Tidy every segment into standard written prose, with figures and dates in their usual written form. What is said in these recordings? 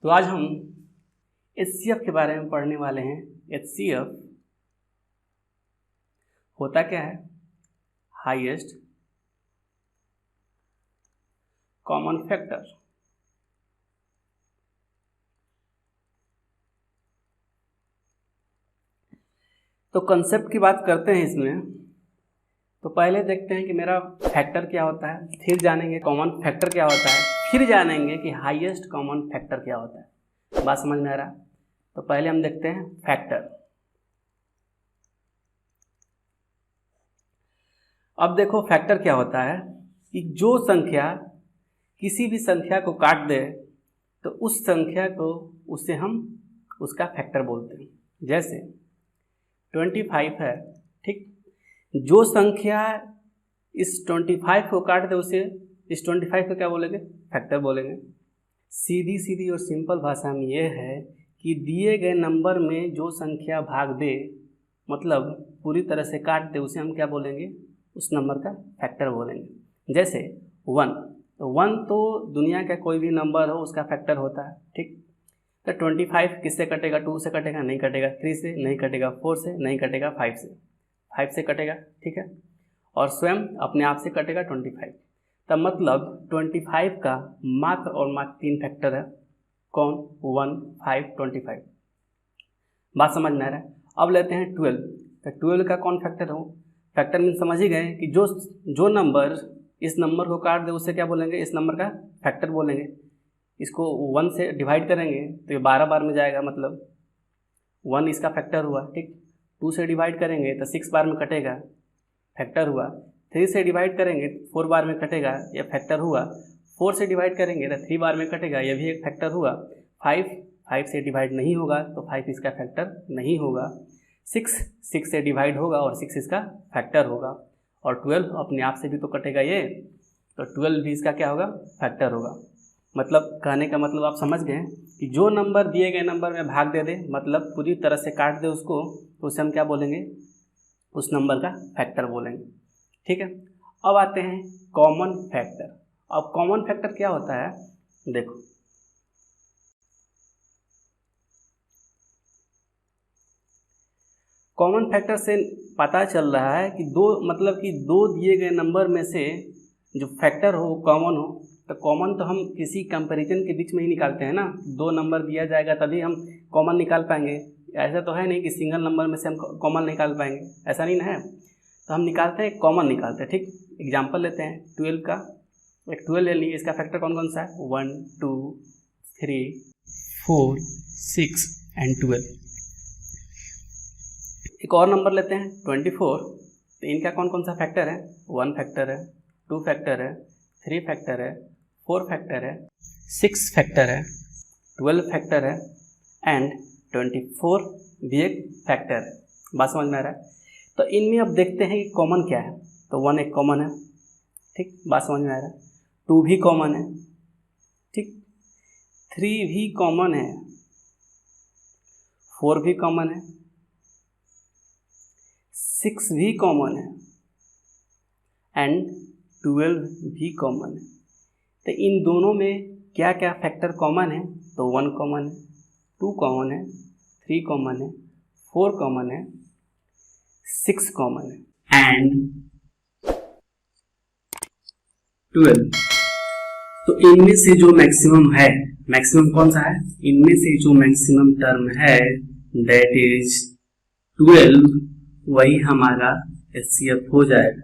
तो आज हम HCF के बारे में पढ़ने वाले हैं। HCF होता क्या है? Highest common factor. तो कंसेप्ट की बात करते हैं इसमें, तो पहले देखते हैं कि मेरा फैक्टर क्या होता है, फिर जानेंगे कॉमन फैक्टर क्या होता है, फिर जानेंगे कि हाईएस्ट कॉमन फैक्टर क्या होता है। बात समझ में आ रहा? तो पहले हम देखते हैं फैक्टर। अब देखो फैक्टर क्या होता है कि जो संख्या किसी भी संख्या को काट दे तो उस संख्या को उससे हम उसका फैक्टर बोलते हैं। जैसे 25 है, ठीक, जो संख्या इस 25 को काट दे उसे इस 25 को क्या बोलेंगे? फैक्टर बोलेंगे। सीधी सीधी और सिंपल भाषा में ये है कि दिए गए नंबर में जो संख्या भाग दे, मतलब पूरी तरह से काट दे, उसे हम क्या बोलेंगे? उस नंबर का फैक्टर बोलेंगे। जैसे 1, तो 1 तो दुनिया का कोई भी नंबर हो उसका फैक्टर होता है, ठीक। तो 25 किससे कटेगा? 2 से कटेगा? नहीं कटेगा। 3 से नहीं कटेगा। 4 से नहीं कटेगा। 5 से कटेगा, ठीक है। और स्वयं अपने आप से कटेगा 25। तब मतलब 25 का मात्र और मात्र 3 फैक्टर है। कौन? 1, 5, 25। बात समझ में आ रहा है? अब लेते हैं 12। तो 12 का कौन फैक्टर हो? फैक्टर मीन समझ ही गए कि जो नंबर इस नंबर को काट दे उसे क्या बोलेंगे? इस नंबर का फैक्टर बोलेंगे। इसको 1 से डिवाइड करेंगे तो ये 12 बार में जाएगा, मतलब 1 इसका फैक्टर हुआ, ठीक। 2 से डिवाइड करेंगे तो 6 बार में कटेगा, फैक्टर हुआ। 3 से डिवाइड करेंगे 4 बार में कटेगा, यह फैक्टर हुआ। 4 से डिवाइड करेंगे तो 3 बार में कटेगा, यह भी एक फैक्टर हुआ। 5 से डिवाइड नहीं होगा तो 5 इसका फैक्टर नहीं होगा। 6 से डिवाइड होगा और 6 इसका फैक्टर होगा। और 12 अपने आप से भी तो कटेगा ये, तो 12 भी इसका क्या होगा? फैक्टर होगा। मतलब कहने का मतलब आप समझ गए कि जो नंबर दिए गए नंबर में भाग दे दे, मतलब पूरी तरह से काट दे उसको, तो उसे हम क्या बोलेंगे? उस नंबर का फैक्टर बोलेंगे, ठीक है। अब आते हैं कॉमन फैक्टर। अब कॉमन फैक्टर क्या होता है? देखो, कॉमन फैक्टर से पता चल रहा है कि दो दिए गए नंबर में से जो फैक्टर हो कॉमन हो। तो कॉमन तो हम किसी कंपैरिजन के बीच में ही निकालते हैं ना, 2 नंबर दिया जाएगा तभी हम कॉमन निकाल पाएंगे। ऐसा तो है नहीं कि सिंगल नंबर में से हम कॉमन निकाल पाएंगे, ऐसा नहीं ना है। तो हम निकालते हैं, कॉमन निकालते हैं, ठीक। एग्जांपल लेते हैं 12 का। एक 12 ले लिए, इसका फैक्टर कौन कौन सा है? 1, 2, 3, 4, 6 एंड 12। एक और नंबर लेते हैं 24। तो इनका कौन कौन सा फैक्टर है? 1 फैक्टर है, 2 फैक्टर है, 3 फैक्टर है, 4 फैक्टर है, 6 फैक्टर है, 12 फैक्टर है एंड 24 भी एक फैक्टर है। बात समझ में आ रहा है? तो इनमें अब देखते हैं कि कॉमन क्या है। तो 1 एक कॉमन है, ठीक, बात समझ में आ रहा है। 2 भी कॉमन है, ठीक। 3 भी कॉमन है, 4 भी कॉमन है, 6 भी कॉमन है एंड 12 भी कॉमन है। तो इन दोनों में क्या क्या फैक्टर कॉमन है? तो 1 कॉमन है, 2 कॉमन है, 3 कॉमन है, 4 कॉमन है, 6 कॉमन है एंड 12। तो इनमें से जो मैक्सिमम है, मैक्सिमम कौन सा है? इनमें से जो मैक्सिमम टर्म है दैट इज 12, वही हमारा HCF हो जाएगा।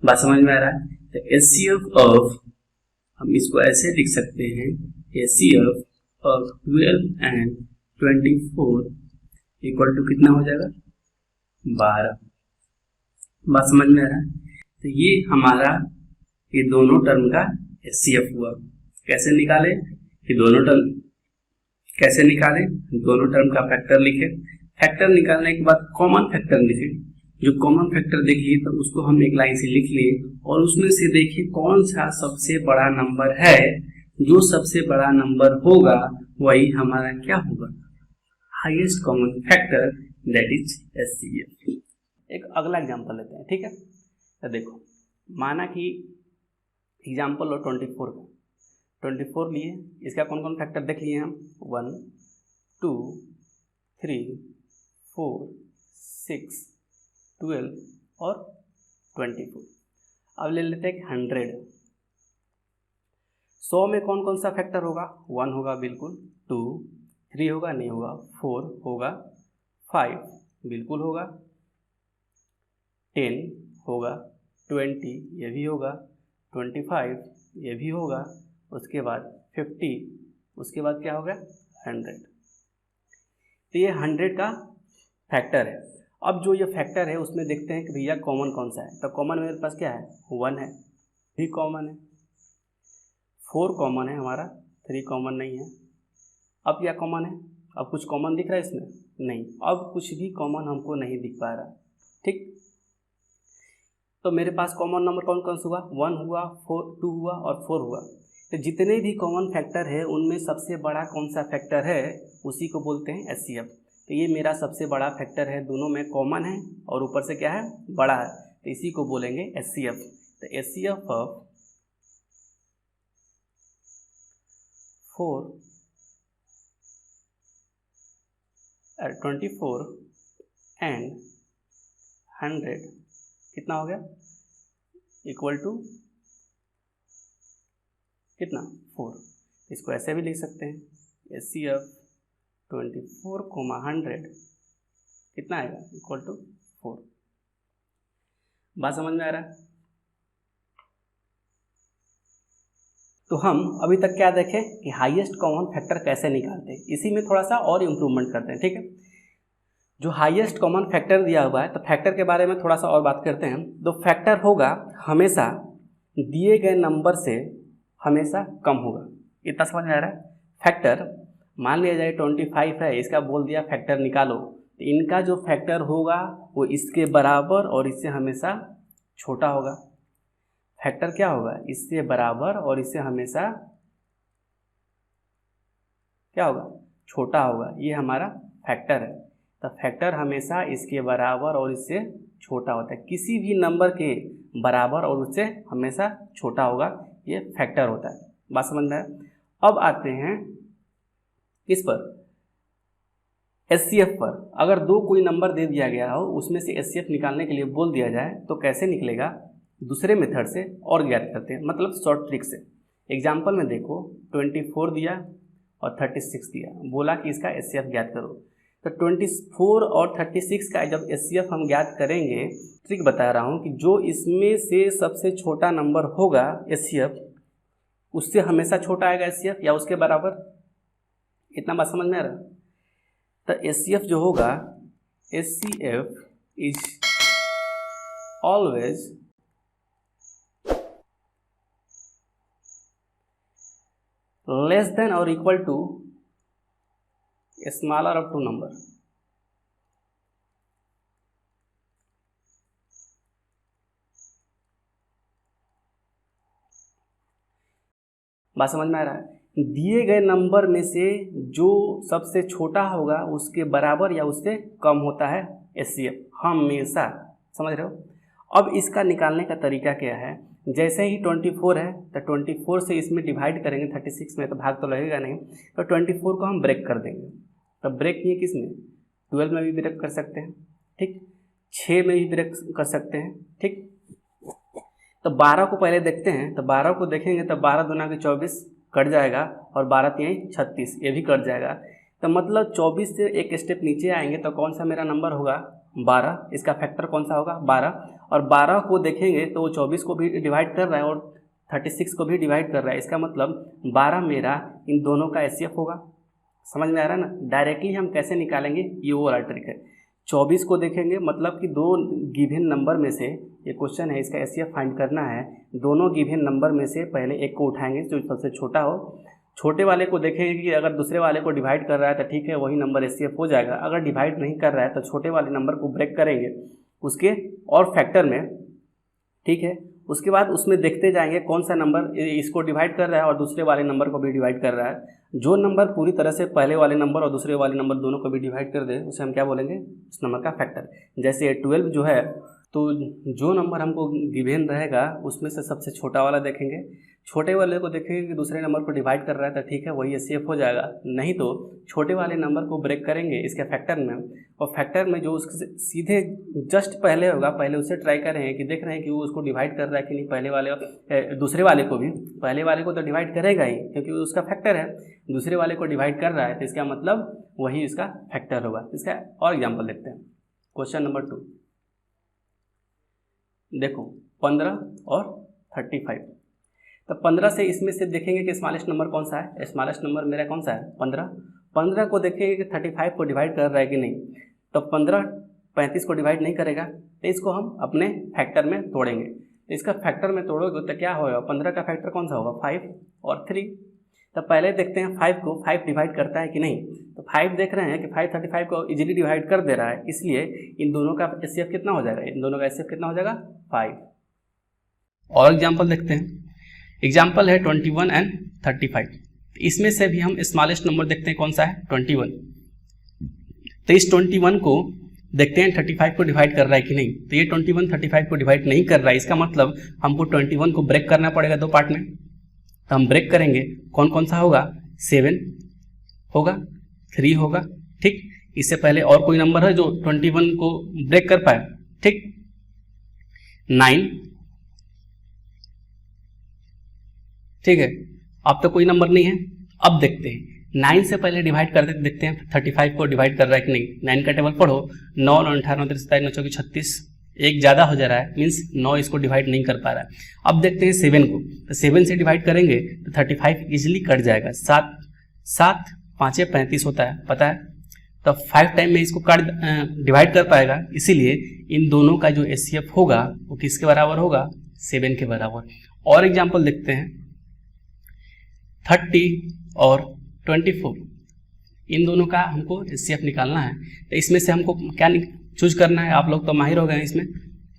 बात समझ में आ रहा है? तो HCF ऑफ, हम इसको ऐसे लिख सकते हैं, HCF of 12 and 24 equal to कितना हो जाएगा? 12। बात समझ में आ रहा है? तो ये हमारा ये दोनों टर्म का HCF हुआ। कैसे निकाले? कि दोनों टर्म कैसे निकाले? दोनों टर्म का फैक्टर लिखे। फैक्टर निकालने के बाद कॉमन फैक्टर लिखे। जो कॉमन फैक्टर देखिए तो उसको हम एक लाइन से लिख लिए और उसमें से देखिए कौन सा सबसे बड़ा नंबर है। जो सबसे बड़ा नंबर होगा वही हमारा क्या होगा? Highest common factor, that is HCF। एक अगला एग्जांपल लेते हैं, ठीक है। तो देखो, माना कि एग्जांपल लो 24 का। 24 लिए, इसका कौन कौन फैक्टर देख लिए हम, 1 2 3 4 6 12 और 24। अब ले लेते हैं 100। 100 में कौन कौन सा फैक्टर होगा, 1 होगा बिल्कुल, 2 3 होगा नहीं होगा, 4 होगा, 5 बिल्कुल होगा, 10 होगा, 20 ये भी होगा, 25 ये भी होगा, उसके बाद 50, उसके बाद क्या होगा 100। तो ये 100 का फैक्टर है। अब जो ये फैक्टर है उसमें देखते हैं कि भैया कॉमन कौन सा है। तो कॉमन मेरे पास क्या है, 1 है, 3 कॉमन है, 4 कॉमन है हमारा, 3 कॉमन नहीं है। अब क्या कॉमन है, अब कुछ कॉमन दिख रहा है इसमें, नहीं, अब कुछ भी कॉमन हमको नहीं दिख पा रहा। ठीक, तो मेरे पास कॉमन नंबर कौन कौन सा हुआ, 1 हुआ, 2 हुआ और 4 हुआ। तो जितने भी कॉमन फैक्टर है उनमें सबसे बड़ा कौन सा फैक्टर है, उसी को बोलते हैं HCF। तो ये मेरा सबसे बड़ा फैक्टर है, दोनों में कॉमन है और ऊपर से क्या है, बड़ा है, तो इसी को बोलेंगे HCF। तो HCF ऑफ 24 एंड 100 कितना हो गया, इक्वल टू कितना, 4। इसको ऐसे भी लिख सकते हैं, HCF 24, 100 कितना आएगा, इक्वल टू 4। बात समझ में आ रहा है। तो हम अभी तक क्या देखें कि हाईएस्ट कॉमन फैक्टर कैसे निकालते हैं, इसी में थोड़ा सा और इम्प्रूवमेंट करते हैं। ठीक है, जो हाईएस्ट कॉमन फैक्टर दिया हुआ है, तो फैक्टर के बारे में थोड़ा सा और बात करते हैं। तो फैक्टर होगा हमेशा दिए गए नंबर से हमेशा कम होगा, इतना समझ में आ रहा है। फैक्टर मान लिया जाए 25 है, इसका बोल दिया फैक्टर निकालो, तो इनका जो फैक्टर होगा वो इसके बराबर और इससे हमेशा छोटा होगा। फैक्टर क्या होगा, इससे बराबर और इससे हमेशा क्या होगा, छोटा होगा। ये हमारा फैक्टर है। तो फैक्टर हमेशा इसके बराबर और इससे छोटा होता है, किसी भी नंबर के बराबर और उससे हमेशा छोटा होगा, ये फैक्टर होता है। बात समझ में है। अब आते हैं किस पर, HCF पर। अगर दो कोई नंबर दे दिया गया हो, उसमें से HCF निकालने के लिए बोल दिया जाए, तो कैसे निकलेगा, दूसरे मेथड से और ज्ञात करते हैं, मतलब शॉर्ट ट्रिक से। एग्जाम्पल में देखो, 24 दिया और 36 दिया, बोला कि इसका HCF ज्ञात करो। तो 24 और 36 का जब HCF हम ज्ञात करेंगे, ट्रिक बता रहा हूँ कि जो इसमें से सबसे छोटा नंबर होगा HCF, उससे हमेशा छोटा आएगा HCF या उसके बराबर। इतना बात समझ में आ रहा है। तो HCF जो होगा, HCF is always less than और equal to smaller of 2 number. बात समझ में आ रहा है। दिए गए नंबर में से जो सबसे छोटा होगा उसके बराबर या उससे कम होता है HCF हमेशा, समझ रहे हो। अब इसका निकालने का तरीका क्या है, जैसे ही 24 है तो 24 से इसमें डिवाइड करेंगे 36 में, तो भाग तो लगेगा नहीं, तो 24 को हम ब्रेक कर देंगे। तो ब्रेक किए किस में, 12 में भी ब्रेक कर सकते हैं, ठीक, 6 में भी ब्रेक कर सकते हैं, ठीक। तो 12 को पहले देखते हैं। तो 12 को देखेंगे तो 12 दूना के 24 कट जाएगा और 12 तिहाई 36 ये भी कट जाएगा। तो मतलब 24 से एक स्टेप नीचे आएंगे तो कौन सा मेरा नंबर होगा, 12। इसका फैक्टर कौन सा होगा, 12। और 12 को देखेंगे तो वो 24 को भी डिवाइड कर रहा है और 36 को भी डिवाइड कर रहा है। इसका मतलब 12 मेरा इन दोनों का HCF होगा। समझ में आ रहा है ना। डायरेक्टली हम कैसे निकालेंगे, ये वो वाला ट्रिक है। 24 को देखेंगे, मतलब कि दो गिवन नंबर में से, ये क्वेश्चन है इसका HCF फाइंड करना है, दोनों गिवन नंबर में से पहले एक को उठाएंगे जो सबसे छोटा हो। छोटे वाले को देखेंगे कि अगर दूसरे वाले को डिवाइड कर रहा है तो ठीक है, वही नंबर HCF हो जाएगा। अगर डिवाइड नहीं कर रहा है तो छोटे वाले नंबर को ब्रेक करेंगे उसके और फैक्टर में, ठीक है। उसके बाद उसमें देखते जाएंगे कौन सा नंबर इसको डिवाइड कर रहा है और दूसरे वाले नंबर को भी डिवाइड कर रहा है। जो नंबर पूरी तरह से पहले वाले नंबर और दूसरे वाले नंबर दोनों को भी डिवाइड कर दे, उसे हम क्या बोलेंगे, उस नंबर का फैक्टर। जैसे 12 जो है तो जो नंबर हमको गिवन रहेगा उसमें से सबसे छोटा वाला देखेंगे, छोटे वाले को देखेंगे कि दूसरे नंबर को डिवाइड कर रहा है तो ठीक है वही एचसीएफ हो जाएगा, नहीं तो छोटे वाले नंबर को ब्रेक करेंगे इसके फैक्टर में, और फैक्टर में जो उसके सीधे जस्ट पहले होगा पहले उससे ट्राई कर रहे हैं कि देख रहे हैं कि वो उसको डिवाइड कर रहा है कि नहीं, पहले वाले दूसरे वाले को भी, पहले वाले को तो डिवाइड करेगा ही क्योंकि वो उसका फैक्टर है, दूसरे वाले को डिवाइड कर रहा है तो इसका मतलब वही इसका फैक्टर होगा। इसका और एग्जाम्पल देखते हैं। क्वेश्चन नंबर 2 देखो 15 और 35। तो 15 से इसमें से देखेंगे कि स्मॉलेस्ट नंबर कौन सा है, स्मॉलेस्ट नंबर मेरा कौन सा है 15। 15 को देखेंगे कि 35 को डिवाइड कर रहा है कि नहीं, तो 15 35 को डिवाइड नहीं करेगा तो इसको हम अपने फैक्टर में तोड़ेंगे। तो इसका फैक्टर में तोड़ोगे तो क्या होगा, 15 का फैक्टर कौन सा होगा 5 और 3। तो पहले देखते हैं 5 को 5 डिवाइड करता है कि नहीं, तो 5 देख रहे हैं कि 5 35 को इजीली डिवाइड कर दे रहा है, इसलिए इन दोनों का एचसीएफ कितना हो जाएगा, इन दोनों का एचसीएफ कितना हो जाएगा 5। और एग्जाम्पल देखते हैं। एग्जाम्पल है 21 एंड 35। इसमें से भी हम स्मॉलेस्ट नंबर देखते हैं कौन सा है 21। तो इस 21 को देखते हैं 35 को डिवाइड कर रहा है कि नहीं, तो ये 21 35 को डिवाइड नहीं कर रहा है, इसका मतलब हमको 21 को ब्रेक करना पड़ेगा दो पार्ट में। तो हम ब्रेक करेंगे, कौन कौन सा होगा, 7 होगा, 3 होगा, ठीक। इससे पहले और कोई नंबर है जो 21 को ब्रेक कर पाए, ठीक, 9, ठीक है। अब तो कोई नंबर नहीं है। अब देखते हैं 9 से पहले डिवाइड करते देखते हैं 35 को डिवाइड कर रहा है कि नहीं। 9 का टेबल पढ़ो, 9 9 18 9 27 9 24 36, एक ज़्यादा हो जा रहा है, मीन्स 9 इसको डिवाइड नहीं कर पा रहा है। अब देखते हैं 7 को, तो 7 से डिवाइड करेंगे तो 35 इजीली कट जाएगा। 7 7 5 35 होता है, पता है, तो 5 टाइम में इसको काट डिवाइड कर पाएगा, इसीलिए इन दोनों का जो एचसीएफ होगा वो किसके बराबर होगा, 7 के बराबर। और एग्जाम्पल देखते हैं 30 और 24, इन दोनों का हमको एचसीएफ निकालना है। तो इसमें से हमको क्या चूज करना है, आप लोग तो माहिर हो गए हैं इसमें,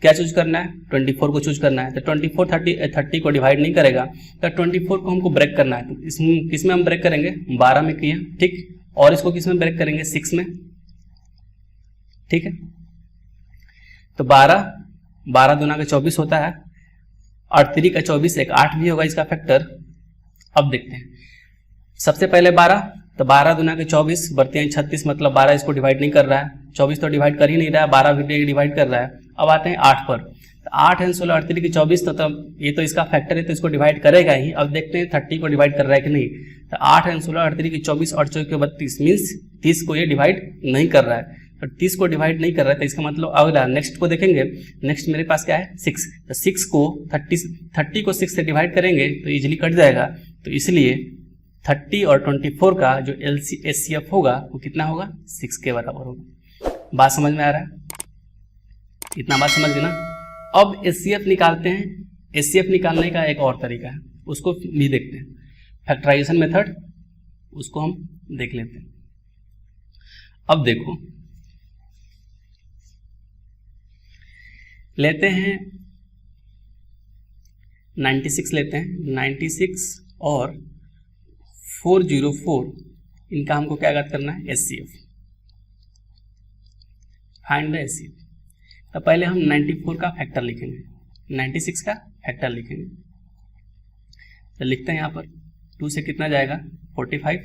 क्या चूज करना है 24 को चूज करना है। तो 24 30 को डिवाइड नहीं करेगा, तो 24 को हमको ब्रेक करना है। तो इसमें किस में हम ब्रेक करेंगे, 12 में किए, ठीक, और इसको किस में ब्रेक करेंगे, 6 में, ठीक है। तो 12 दूना का 24 होता है, और 3 का 24 एक 8 भी होगा इसका फैक्टर। अब देखते हैं सबसे पहले 12, तो 12 दूना के 24 बढ़ते हैं 36, मतलब 12 इसको डिवाइड नहीं कर रहा है, 24 तो डिवाइड कर ही नहीं रहा है, 12 भी डिवाइड कर रहा है। अब आते हैं 8 पर, तो 8 है 16 38 की 24, तो तब ये तो इसका फैक्टर है तो इसको डिवाइड करेगा ही। अब देखते हैं 30 को डिवाइड कर रहा है कि नहीं, तो 8 है 16 38 की 24 और 4 के 32, मीन्स 30 को ये डिवाइड नहीं कर रहा है। तो 30 को डिवाइड नहीं कर रहा है, तो इसका मतलब अगला नेक्स्ट को देखेंगे। नेक्स्ट मेरे पास क्या है 6, तो 6 को 30 को 6 से डिवाइड करेंगे तो इजीली कट जाएगा। तो इसलिए 30 और 24 का जो एचसीएफ होगा वो कितना होगा, 6 के बराबर होगा। बात समझ में आ रहा है, इतना बात समझ गए ना। अब एचसीएफ निकालते हैं। एचसीएफ निकालने का एक और तरीका है, उसको भी देखते हैं, फैक्टराइजेशन मेथड, उसको हम देख लेते हैं। अब देखो लेते हैं 96 लेते हैं, 96 और 404, इनका हमको क्या ज्ञात करना है, एचसीएफ, फाइंड द एचसीएफ। तो पहले हम 94 का फैक्टर लिखेंगे, 96 का फैक्टर लिखेंगे। तो लिखते हैं यहाँ पर 2 से कितना जाएगा, 45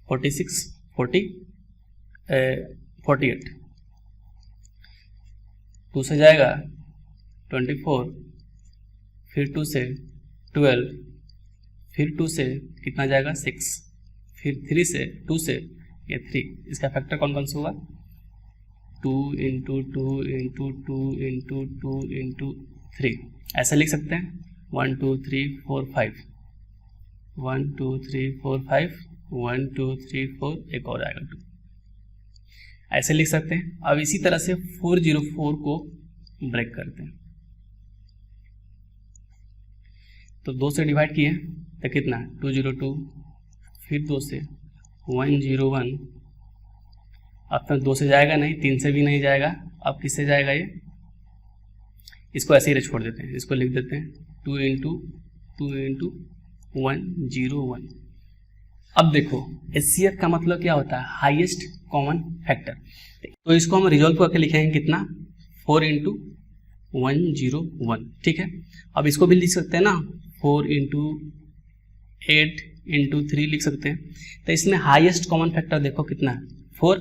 46 48, 2 से जाएगा 24, फिर 2 से 12, फिर 2 से कितना जाएगा 6, फिर 3 से 2 से ये 3, इसका फैक्टर कौन कौन सा होगा, 2 इंटू 2 इंटू 2 इंटू 2 इंटू 3, ऐसे लिख सकते हैं। 1 2 3 4 5, 1 2 3 4 5, 1 2 3 4, एक और आएगा 2, ऐसे लिख सकते हैं। अब इसी तरह से 404 को ब्रेक करते हैं, तो 2 से डिवाइड किए तो कितना 202, फिर 2 से 101, अब तक 2 से जाएगा नहीं, 3 से भी नहीं जाएगा, अब किससे जाएगा ये, इसको ऐसे ही छोड़ देते हैं, इसको लिख देते हैं 2 इंटू 2 इंटू 101। अब देखो एचसीएफ का मतलब क्या होता है, हाईएस्ट कॉमन फैक्टर। तो इसको हम रिजॉल्व करके लिखेंगे कितना, 4 इंटू 101, ठीक है। अब इसको भी लिख सकते हैं ना, 4 × 8 × 3 लिख सकते हैं। तो इसमें हाईएस्ट कॉमन फैक्टर देखो कितना है, 4।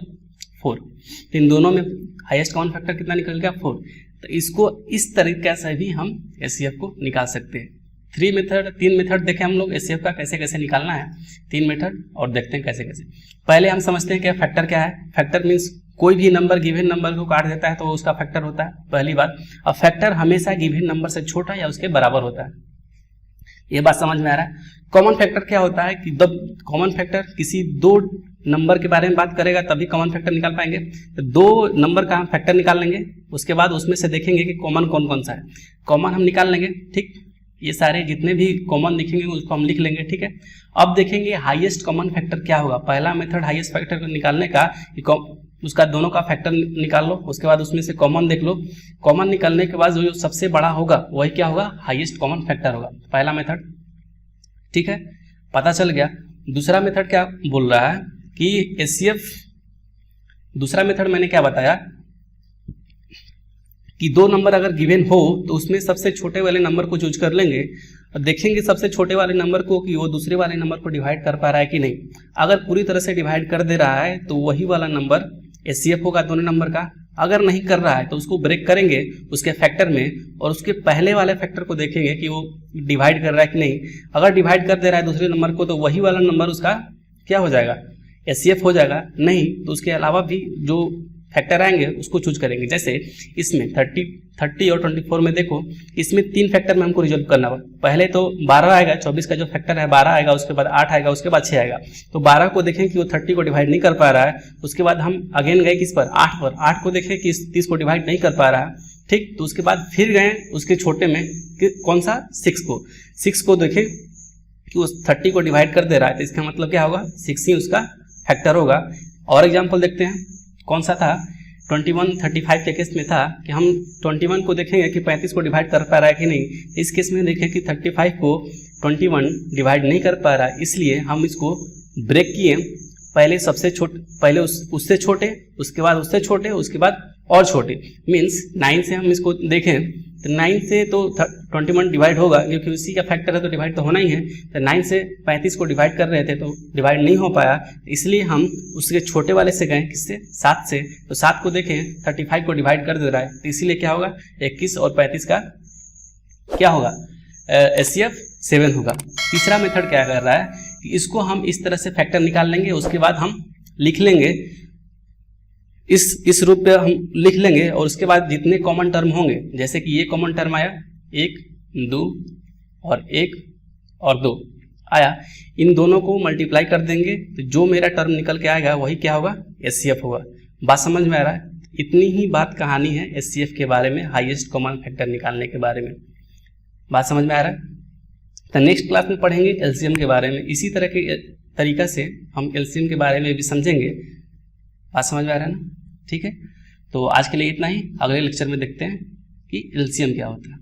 तो इन दोनों में हाईएस्ट कॉमन फैक्टर कितना निकल गया, 4। तो इसको इस तरीके से भी हम एचसीएफ को निकाल सकते हैं। 3 मेथड देखें हम लोग एचसीएफ का कैसे कैसे निकालना है, 3 मेथड और देखते हैं कैसे कैसे। पहले हम समझते हैं कि फैक्टर क्या है। फैक्टर मीन्स कोई भी नंबर गिवन नंबर को काट देता है तो उसका फैक्टर होता है, पहली बात। अब फैक्टर हमेशा गिवन नंबर से छोटा या उसके बराबर होता है, ये बात समझ में आ रहा है। कॉमन फैक्टर क्या होता है कि जब कॉमन फैक्टर किसी दो नंबर के बारे में बात करेगा तभी कॉमन फैक्टर निकाल पाएंगे। तो 2 नंबर का हम फैक्टर निकाल लेंगे, उसके बाद उसमें से देखेंगे कि कॉमन कौन कौन सा है, कॉमन हम निकाल लेंगे, ठीक। ये सारे जितने भी कॉमन दिखेंगे उसको हम लिख लेंगे, ठीक है। अब देखेंगे हाईएस्ट कॉमन फैक्टर क्या होगा। पहला मेथड हाईएस्ट फैक्टर को निकालने का, उसका दोनों का फैक्टर निकाल लो, उसके बाद उसमें से कॉमन देख लो। कॉमन निकालने के बाद जो सबसे बड़ा होगा वही क्या होगा, हाईएस्ट कॉमन फैक्टर होगा, पहला मेथड, ठीक है, पता चल गया। दूसरा मेथड क्या बोल रहा है कि एचसीएफ, दूसरा मेथड मैंने क्या बताया कि 2 नंबर अगर गिवन हो तो उसमें सबसे छोटे वाले नंबर को चूज कर लेंगे और देखेंगे सबसे छोटे वाले नंबर को कि वो दूसरे वाले नंबर को डिवाइड कर पा रहा है कि नहीं। अगर पूरी तरह से डिवाइड कर दे रहा है तो वही वाला नंबर एचसीएफ होगा दोनों नंबर का। अगर नहीं कर रहा है तो उसको ब्रेक करेंगे उसके फैक्टर में और उसके पहले वाले फैक्टर को देखेंगे कि वो डिवाइड कर रहा है कि नहीं। अगर डिवाइड कर दे रहा है दूसरे नंबर को तो वही वाला नंबर उसका क्या हो जाएगा, एचसीएफ हो जाएगा। नहीं तो उसके अलावा भी जो फैक्टर आएंगे उसको चूज करेंगे। जैसे इसमें 30 और 24 में देखो, इसमें 3 फैक्टर में हमको रिजोल्व करना होगा। पहले तो 12 आएगा, 24 का जो फैक्टर है 12 आएगा, उसके बाद 8 आएगा, उसके बाद 6 आएगा। तो 12 को देखें कि वो 30 को डिवाइड नहीं कर पा रहा है, उसके बाद हम अगेन गए किस पर, 8 पर। 8 को देखें कि 30 को डिवाइड नहीं कर पा रहा है, ठीक। तो उसके बाद फिर गए उसके छोटे में कौन सा, 6 को देखें कि उस 30 को डिवाइड कर दे रहा है, तो इसका मतलब क्या होगा, 6 ही उसका फैक्टर होगा। और एग्जाम्पल देखते हैं, कौन सा था, 21 35 के केस में था कि हम 21 को देखेंगे कि 35 को डिवाइड कर पा रहा है कि नहीं। इस केस में देखें कि 35 को 21 डिवाइड नहीं कर पा रहा है, इसलिए हम इसको ब्रेक किए। पहले सबसे छोटे, पहले उससे छोटे, उसके बाद उससे छोटे, उसके बाद और छोटे। मीन्स 9 से हम इसको देखें तो 9 से तो 21 डिवाइड होगा क्योंकि उसी का फैक्टर है तो डिवाइड तो होना ही है। तो 9 से 35 को डिवाइड कर रहे थे तो डिवाइड नहीं हो पाया, इसलिए हम उसके छोटे वाले से गए, किससे, 7 से। तो 7 को देखें 35 को डिवाइड कर दे रहा है, तो इसीलिए क्या होगा, 21 और 35 का क्या होगा, एचसीएफ 7 होगा। तीसरा मेथड क्या कर रहा है कि इसको हम इस तरह से फैक्टर निकाल लेंगे, उसके बाद हम लिख लेंगे इस रूप पे हम लिख लेंगे और उसके बाद जितने कॉमन टर्म होंगे, जैसे कि ये कॉमन टर्म आया 1 2 और 1 और 2 आया, इन दोनों को मल्टीप्लाई कर देंगे तो जो मेरा टर्म निकल के आएगा वही क्या होगा, एचसीएफ होगा। बात समझ में आ रहा है। इतनी ही बात कहानी है एचसीएफ के बारे में, हाईएस्ट कॉमन फैक्टर निकालने के बारे में। बात समझ में आ रहा है। तो नेक्स्ट क्लास में पढ़ेंगे एलसीएम के बारे में, इसी तरह के तरीका से हम एलसीएम के बारे में भी समझेंगे। बात समझ में आ रहा है ना, ठीक है। तो आज के लिए इतना ही, अगले लेक्चर में देखते हैं कि एलसीएम क्या होता है।